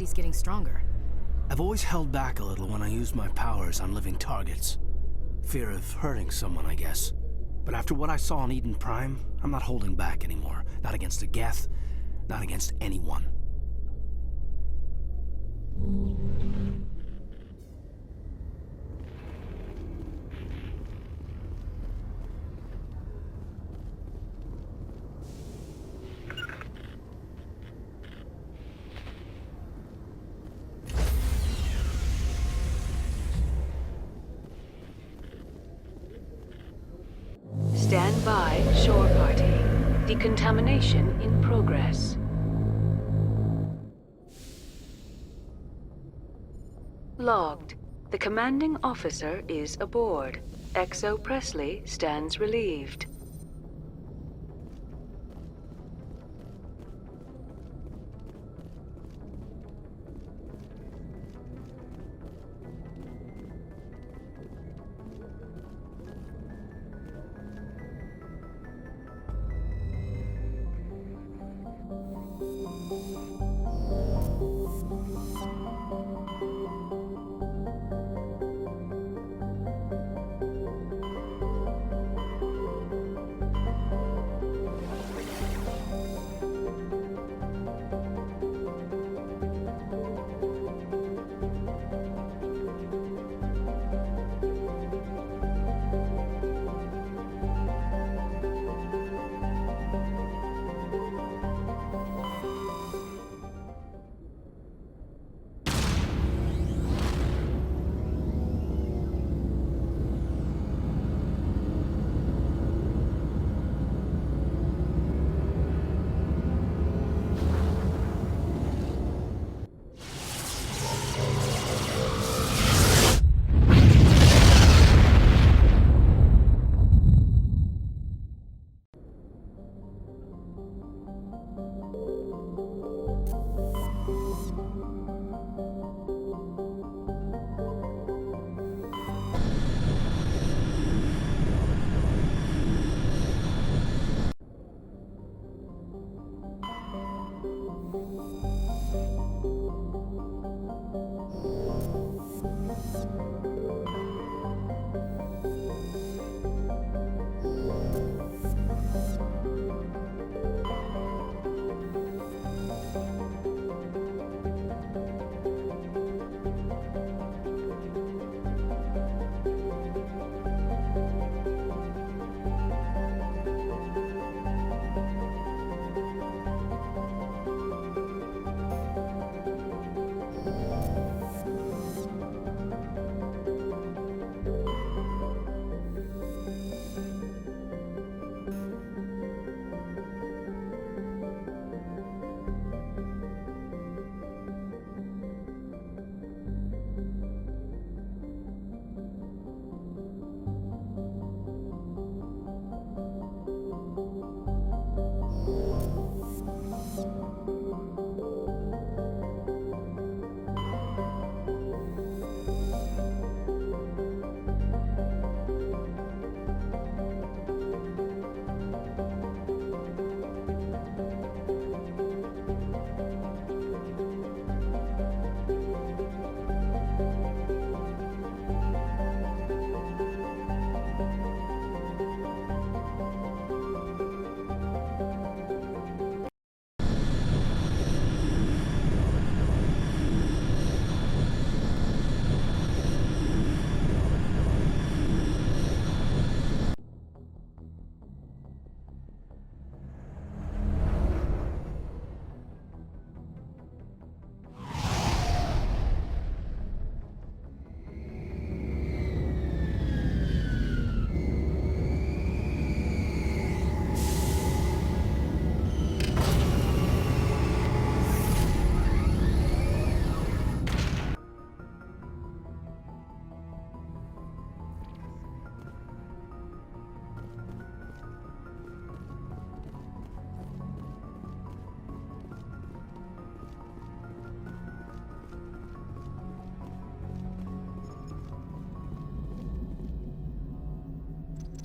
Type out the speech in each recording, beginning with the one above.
ability's getting stronger. I've always held back a little when I used my powers on living targets. Fear of hurting someone, I guess. But after what I saw on Eden Prime, I'm not holding back anymore. Not against a Geth, not against anyone. Stand by, shore party. Decontamination in progress. Logged. The commanding officer is aboard. Exo Presley stands relieved.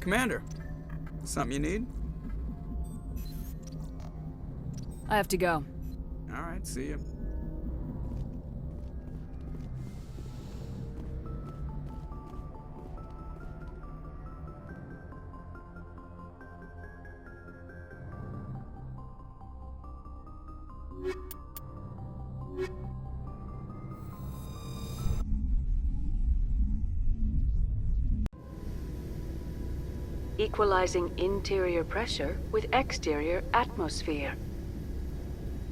Commander, something you need? I have to go. All right, see you. equalizing interior pressure with exterior atmosphere.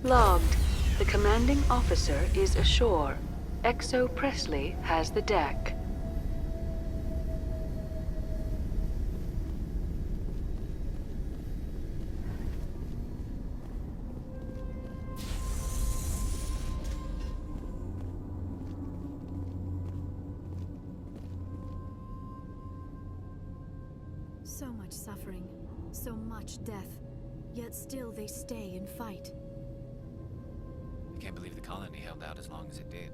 Logged. The commanding officer is ashore. XO Presley has the deck. So much suffering, so much death, yet still they stay and fight. I can't believe the colony held out as long as it did.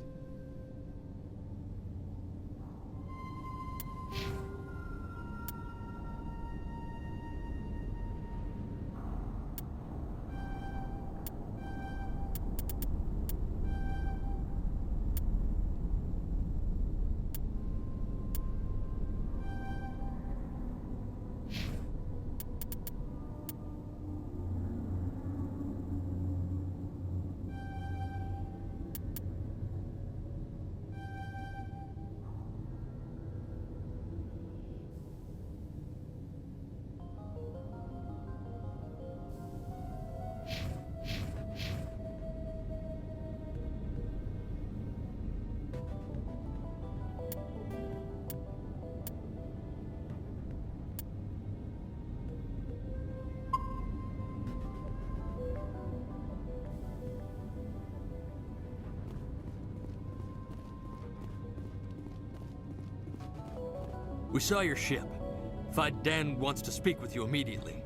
We saw your ship. Fide Dan wants to speak with you immediately.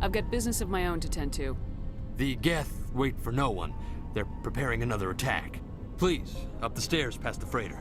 I've got business of my own to tend to. The Geth wait for no one. They're preparing another attack. Please, up the stairs past the freighter.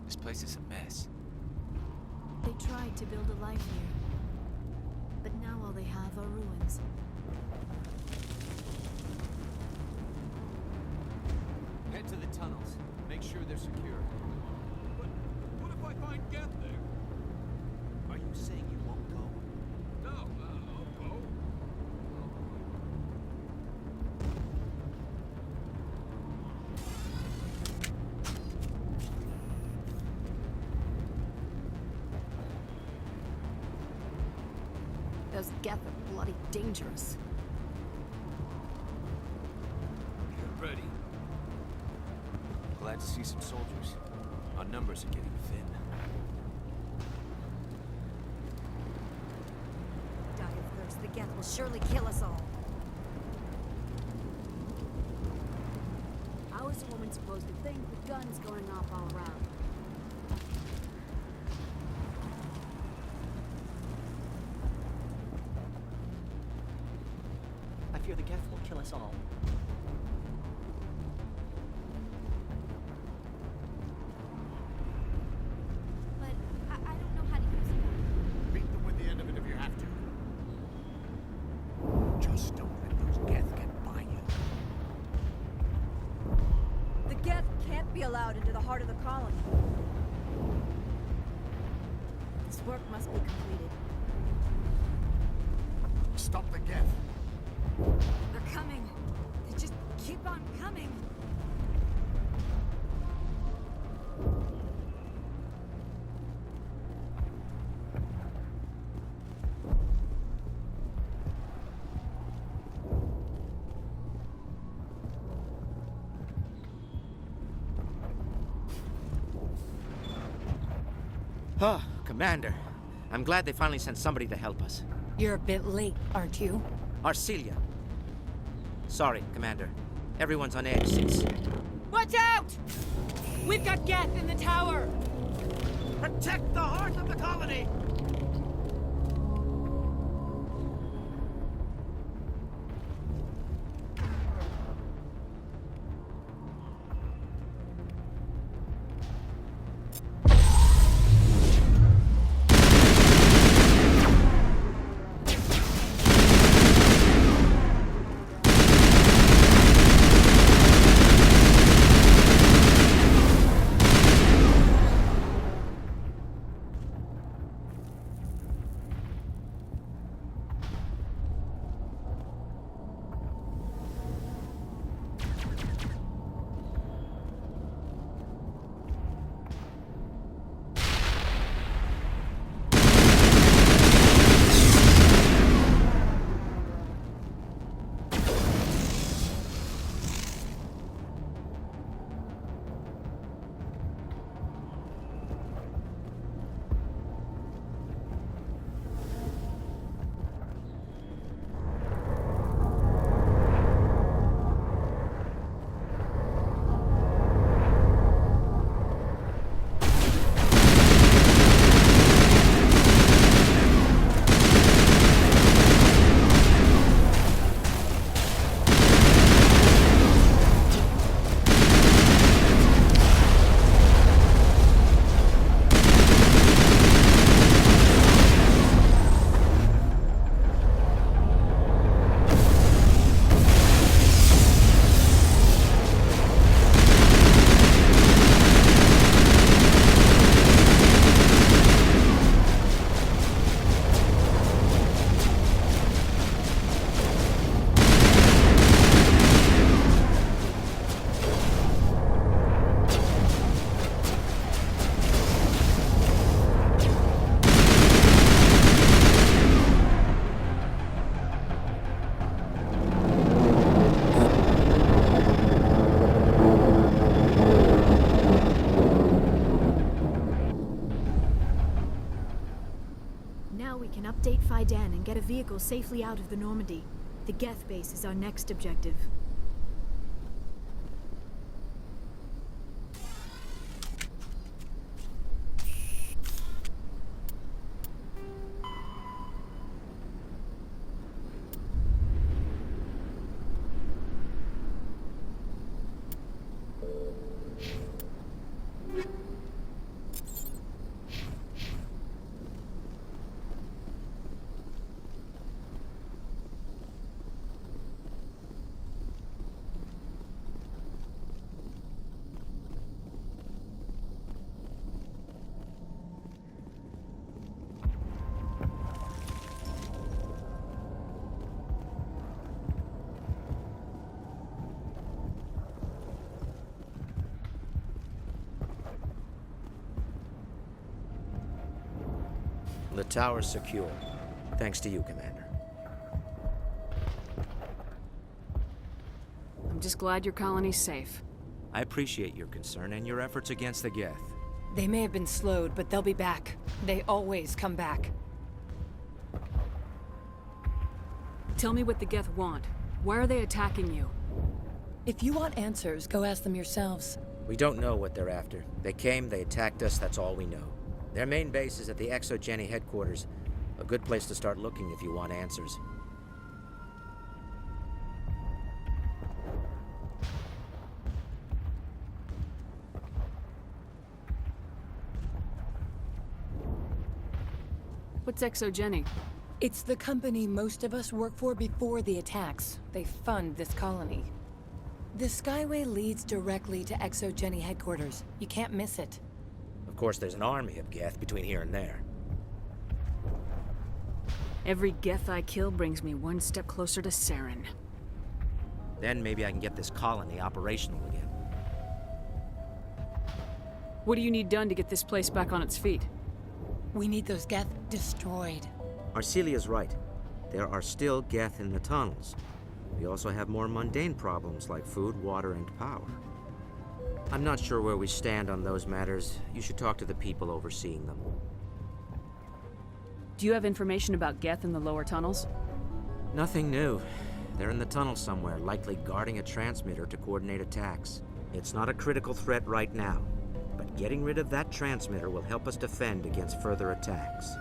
This place is a mess. They tried to build a life here, but now all they have are ruins. Head to the tunnels. Make sure they're secure. But what if I find Geth there? Are you saying you won't go? No, I'll go. Those Geth are bloody dangerous. Get ready. Glad Glad to see some soldiers. Our numbers are getting thin. Die of thirst. The Geth will surely kill us all. How is a woman supposed to think with guns going off all around? I fear the Geth will kill us all. But I don't know how to use it. Beat them with the end of it if you have to. Just don't let those Geth get by you. The Geth can't be allowed into the heart of the colony. This work must be completed. Stop the Geth. They're coming. They just keep on coming. Ah, Commander. I'm glad they finally sent somebody to help us. You're a bit late, aren't you? Arcelia. Sorry, Commander. Everyone's on edge since... Watch out! We've got Geth in the tower! Protect the heart of the colony! Now we can update Faidan and get a vehicle safely out of the Normandy. The Geth base is our next objective. The tower's secure. Thanks to you, Commander. I'm just glad your colony's safe. I appreciate your concern and your efforts against the Geth. They may have been slowed, but they'll be back. They always come back. Tell me what the Geth want. Why are they attacking you? If you want answers, go ask them yourselves. We don't know what they're after. They came, they attacked us, that's all we know. Their main base is at the ExoGeni headquarters. A good place to start looking if you want answers. What's ExoGeni? It's the company most of us work for before the attacks. They fund this colony. The Skyway leads directly to ExoGeni headquarters. You can't miss it. Of course, there's an army of Geth between here and there. Every Geth I kill brings me one step closer to Saren. Then maybe I can get this colony operational again. What do you need done to get this place back on its feet? We need those Geth destroyed. Arcelia's right. There are still Geth in the tunnels. We also have more mundane problems like food, water, and power. I'm not sure where we stand on those matters. You should talk to the people overseeing them. Do you have information about Geth in the lower tunnels? Nothing new. They're in the tunnel somewhere, likely guarding a transmitter to coordinate attacks. It's not a critical threat right now, but getting rid of that transmitter will help us defend against further attacks.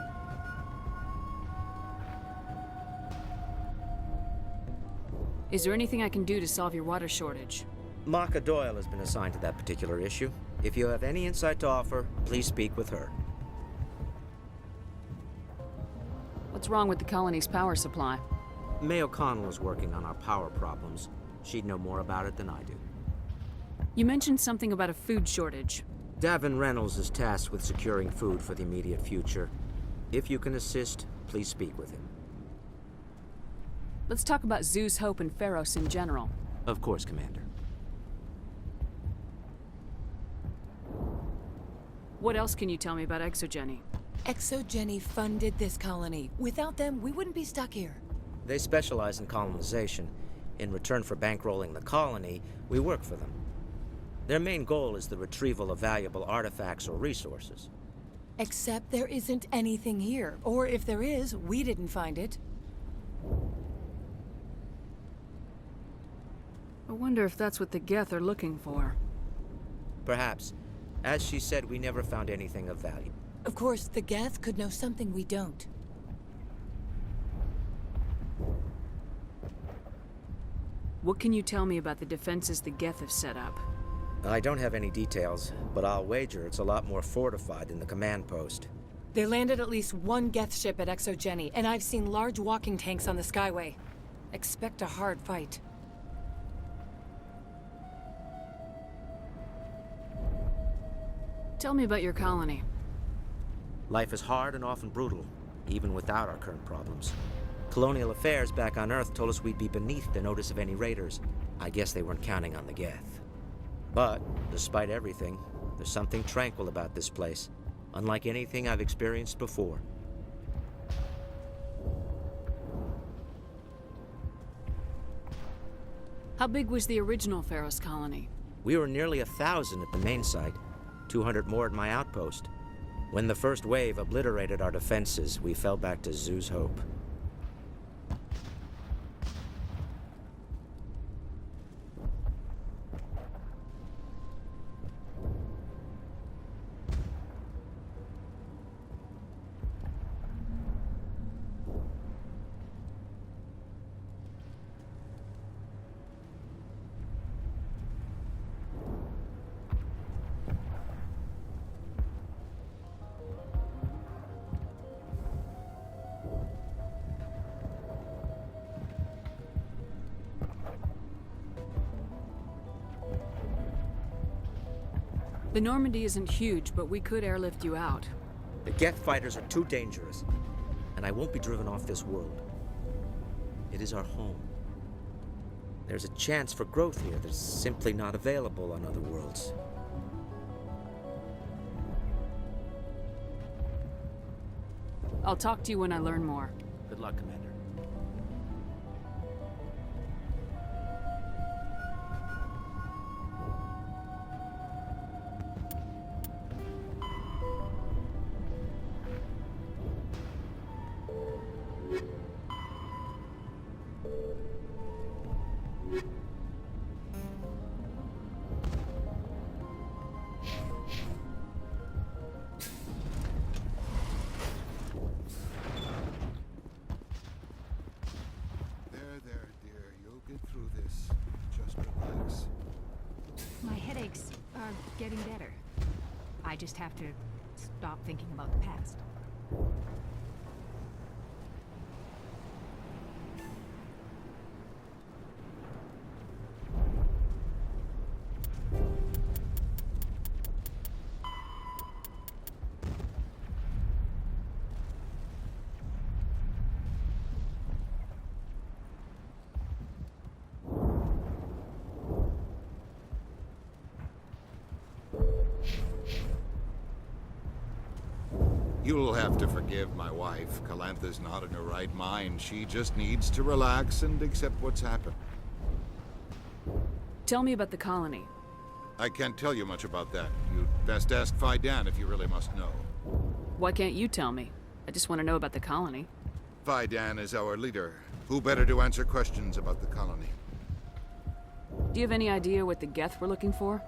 Is there anything I can do to solve your water shortage? Maka Doyle has been assigned to that particular issue. If you have any insight to offer, please speak with her. What's wrong with the colony's power supply? May O'Connell is working on our power problems. She'd know more about it than I do. You mentioned something about a food shortage. Davin Reynolds is tasked with securing food for the immediate future. If you can assist, please speak with him. Let's talk about Zeus, Hope, and Pharos in general. Of course, Commander. What else can you tell me about ExoGeni? ExoGeni funded this colony. Without them, we wouldn't be stuck here. They specialize in colonization. In return for bankrolling the colony, we work for them. Their main goal is the retrieval of valuable artifacts or resources. Except there isn't anything here. Or if there is, we didn't find it. I wonder if that's what the Geth are looking for. Perhaps. As she said, we never found anything of value. Of course, the Geth could know something we don't. What can you tell me about the defenses the Geth have set up? I don't have any details, but I'll wager it's a lot more fortified than the command post. They landed at least one Geth ship at ExoGeni, and I've seen large walking tanks on the Skyway. Expect a hard fight. Tell me about your colony. Life is hard and often brutal, even without our current problems. Colonial Affairs back on Earth told us we'd be beneath the notice of any raiders. I guess they weren't counting on the Geth. But, despite everything, there's something tranquil about this place, unlike anything I've experienced before. How big was the original Pharos colony? We were nearly 1,000 at the main site, 200 more at my outpost. When the first wave obliterated our defenses, we fell back to Zeus Hope. The Normandy isn't huge, but we could airlift you out. The Geth fighters are too dangerous, and I won't be driven off this world. It is our home. There's a chance for growth here that's simply not available on other worlds. I'll talk to you when I learn more. Good luck, Commander. get through this. Just relax. My headaches are getting better. I just have to stop thinking about the past. You'll have to forgive my wife. Calantha's not in her right mind. She just needs to relax and accept what's happened. Tell me about the colony. I can't tell you much about that. You'd best ask Faidan if you really must know. Why can't you tell me? I just want to know about the colony. Faidan is our leader. Who better to answer questions about the colony? Do you have any idea what the Geth were looking for?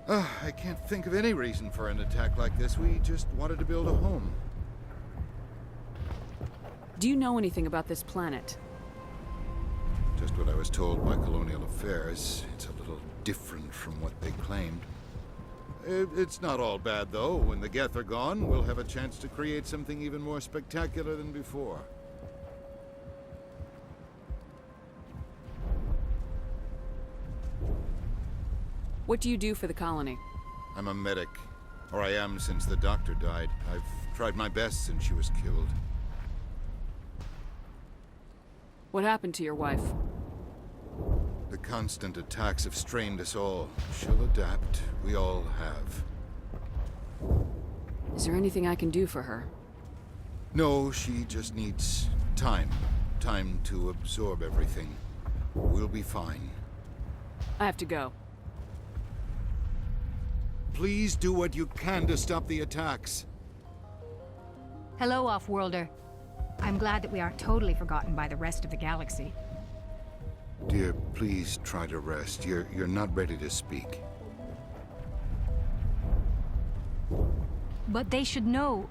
I can't think of any reason for an attack like this. We just wanted to build a home. Do you know anything about this planet? Just what I was told by Colonial Affairs. It's a little different from what they claimed. It's not all bad, though. When the Geth are gone, we'll have a chance to create something even more spectacular than before. What do you do for the colony? I'm a medic. Or I am since the doctor died. I've tried my best since she was killed. What happened to your wife? The constant attacks have strained us all. She'll adapt. We all have. Is there anything I can do for her? No, she just needs time. Time to absorb everything. We'll be fine. I have to go. Please do what you can to stop the attacks. Hello, Off-Worlder. I'm glad that we aren't totally forgotten by the rest of the galaxy. Dear, please try to rest. You're not ready to speak. But they should know...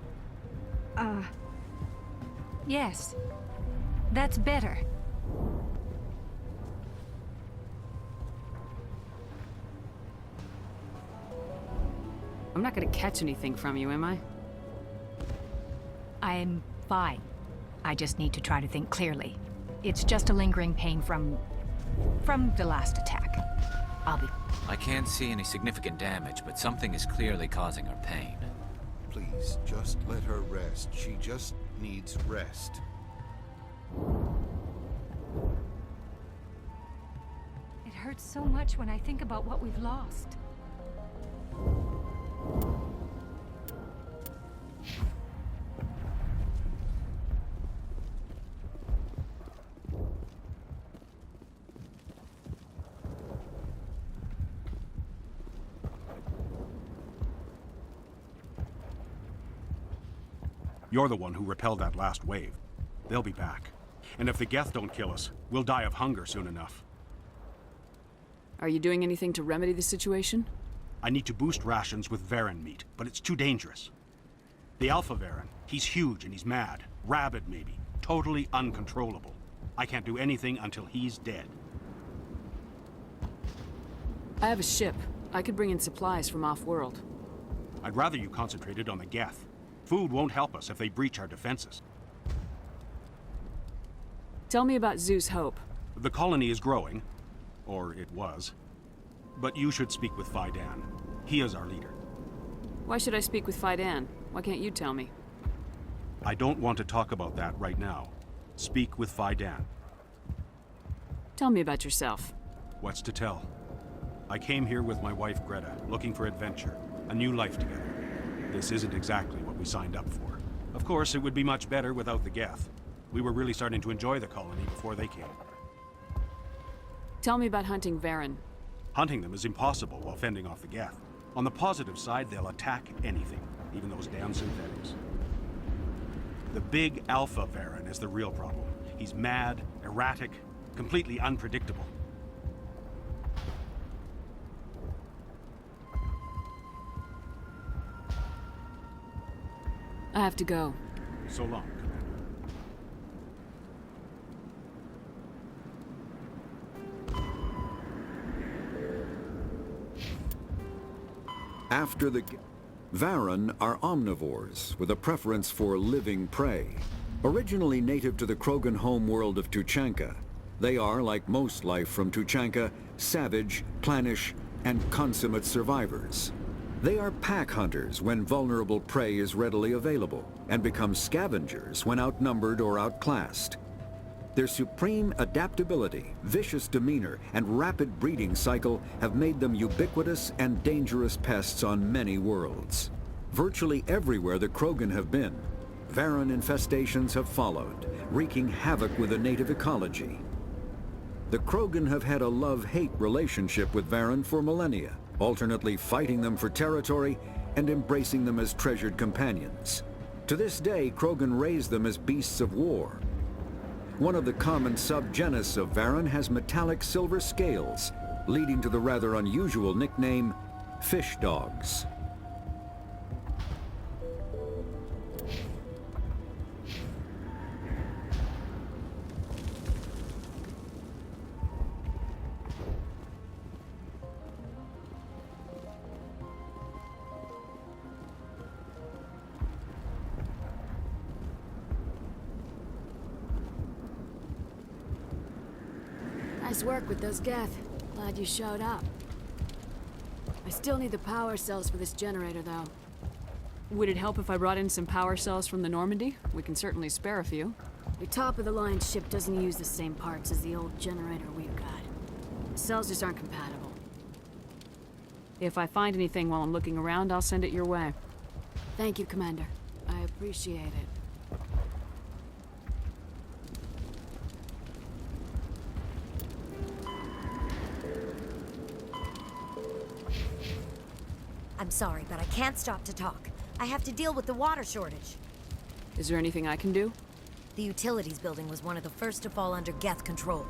Yes. That's better. I'm not gonna catch anything from you, am I? I'm fine. I just need to try to think clearly. It's just a lingering pain from the last attack. I'll be... I can't see any significant damage, but something is clearly causing her pain. Please, just let her rest. She just needs rest. It hurts so much when I think about what we've lost. You're the one who repelled that last wave. They'll be back. And if the Geth don't kill us, we'll die of hunger soon enough. Are you doing anything to remedy the situation? I need to boost rations with Varen meat, but it's too dangerous. The Alpha Varen, he's huge and he's mad. Rabid, maybe. Totally uncontrollable. I can't do anything until he's dead. I have a ship. I could bring in supplies from off-world. I'd rather you concentrated on the Geth. Food won't help us if they breach our defenses. Tell me about Zeus Hope. The colony is growing. Or it was. But you should speak with Faidan. He is our leader. Why should I speak with Faidan? Why can't you tell me? I don't want to talk about that right now. Speak with Faidan. Tell me about yourself. What's to tell? I came here with my wife Greta, looking for adventure, a new life together. This isn't exactly what we signed up for. Of course, it would be much better without the Geth. We were really starting to enjoy the colony before they came. Tell me about hunting Varen. Hunting them is impossible while fending off the Geth. On the positive side, they'll attack anything, even those damn synthetics. The big Alpha Varen is the real problem. He's mad, erratic, completely unpredictable. I have to go. So long, Commander. After the... Varen are omnivores with a preference for living prey. Originally native to the Krogan homeworld of Tuchanka, they are, like most life from Tuchanka, savage, clannish, and consummate survivors. They are pack hunters when vulnerable prey is readily available, and become scavengers when outnumbered or outclassed. Their supreme adaptability, vicious demeanor, and rapid breeding cycle have made them ubiquitous and dangerous pests on many worlds. Virtually everywhere the Krogan have been, Varen infestations have followed, wreaking havoc with the native ecology. The Krogan have had a love-hate relationship with Varen for millennia, alternately fighting them for territory and embracing them as treasured companions. To this day, Krogan raise them as beasts of war. One of the common subgenus of Varen has metallic silver scales, leading to the rather unusual nickname, fish dogs. Nice work with those Geth. Glad you showed up. I still need the power cells for this generator, though. Would it help if I brought in some power cells from the Normandy? We can certainly spare a few. The top-of-the-line ship doesn't use the same parts as the old generator we've got. The cells just aren't compatible. If I find anything while I'm looking around, I'll send it your way. Thank you, Commander. I appreciate it. I'm sorry, but I can't stop to talk. I have to deal with the water shortage. Is there anything I can do? The utilities building was one of the first to fall under Geth control.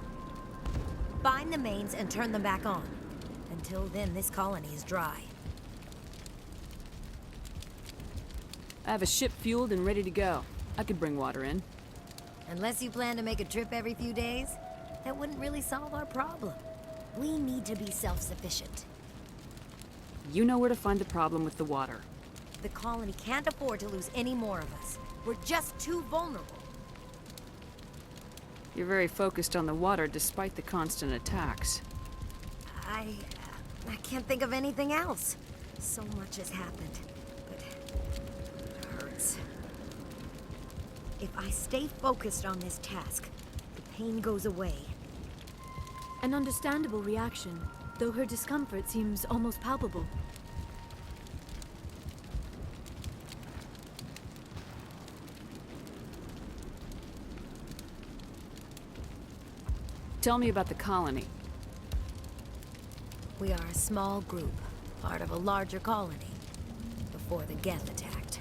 Find the mains and turn them back on. Until then, this colony is dry. I have a ship fueled and ready to go. I could bring water in. Unless you plan to make a trip every few days, that wouldn't really solve our problem. We need to be self-sufficient. You know where to find the problem with the water. The colony can't afford to lose any more of us. We're just too vulnerable. You're very focused on the water despite the constant attacks. I can't think of anything else. So much has happened, but it hurts. If I stay focused on this task, the pain goes away. An understandable reaction, though her discomfort seems almost palpable. Tell me about the colony. We are a small group, part of a larger colony, before the Geth attacked.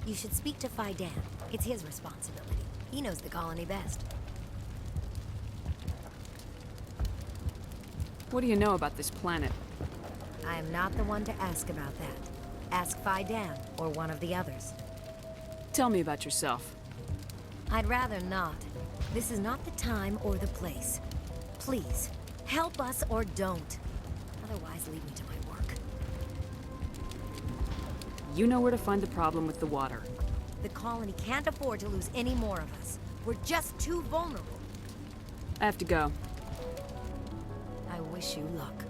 You should speak to Faidan. It's his responsibility. He knows the colony best. What do you know about this planet? I am not the one to ask about that. Ask Faidan, or one of the others. Tell me about yourself. I'd rather not. This is not the time or the place. Please, help us or don't. Otherwise, leave me to my work. You know where to find the problem with the water. The colony can't afford to lose any more of us. We're just too vulnerable. I have to go. I wish you luck.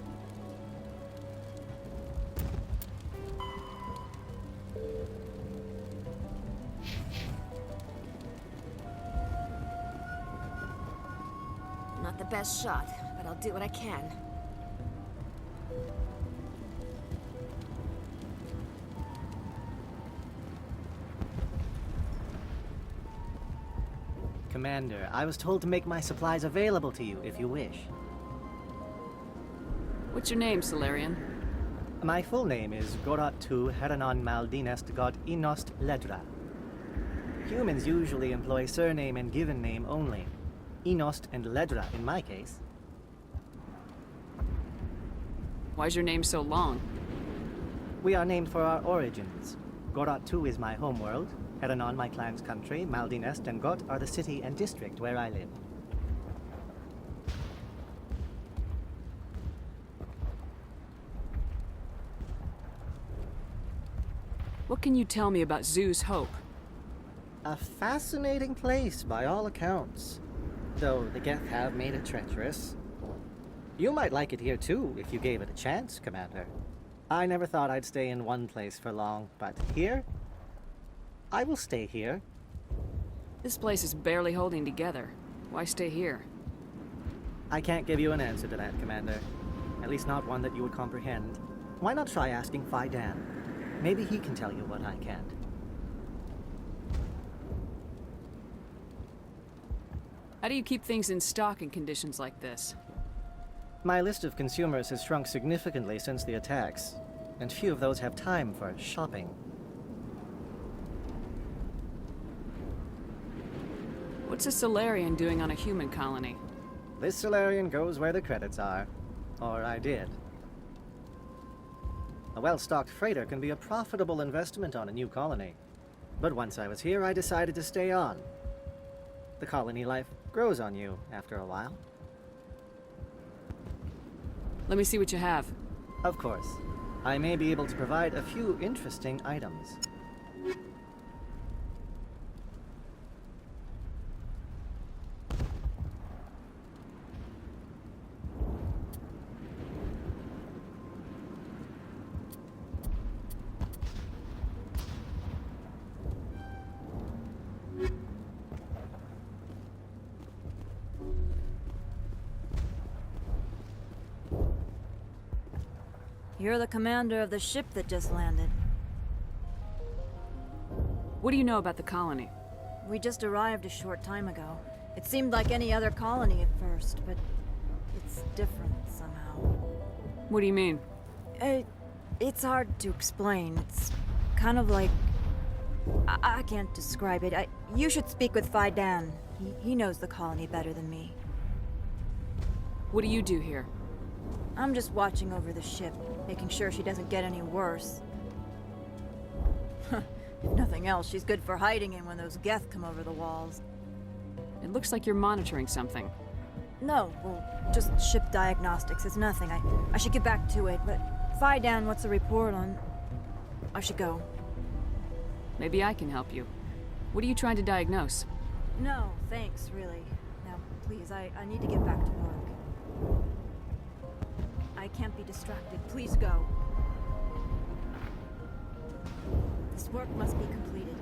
Not the best shot, but I'll do what I can. Commander, I was told to make my supplies available to you if you wish. What's your name, Salarian? My full name is Gorat Tu Heranon Maldinest God Inost Ledra. Humans usually employ surname and given name only. Inost and Ledra in my case. Why's your name so long? We are named for our origins. Gorat Tu is my homeworld, Heranon my clan's country, Maldinest and Got are the city and district where I live. What can you tell me about Zoo's Hope? A fascinating place by all accounts. Though the Geth have made it treacherous. You might like it here too, if you gave it a chance, Commander. I never thought I'd stay in one place for long, but here? I will stay here. This place is barely holding together. Why stay here? I can't give you an answer to that, Commander. At least not one that you would comprehend. Why not try asking Phi Dan? Maybe he can tell you what I can't. How do you keep things in stock in conditions like this? My list of consumers has shrunk significantly since the attacks, and few of those have time for shopping. What's a Solarian doing on a human colony? This Solarian goes where the credits are. Or I did. A well-stocked freighter can be a profitable investment on a new colony. But once I was here, I decided to stay on. The colony life grows on you after a while. Let me see what you have. Of course. I may be able to provide a few interesting items. You're the commander of the ship that just landed. What do you know about the colony? We just arrived a short time ago. It seemed like any other colony at first, but it's different somehow. What do you mean? It's hard to explain. It's kind of like... I can't describe it. You should speak with Phi Dan. He knows the colony better than me. What do you do here? I'm just watching over the ship, making sure she doesn't get any worse. If nothing else, she's good for hiding in when those Geth come over the walls. It looks like you're monitoring something. No, well, just ship diagnostics. It's nothing. I should get back to it, but Phi Dan, what's the report on... I should go. Maybe I can help you. What are you trying to diagnose? No, thanks, really. Now, please, I need to get back to work. I can't be distracted. Please go. This work must be completed.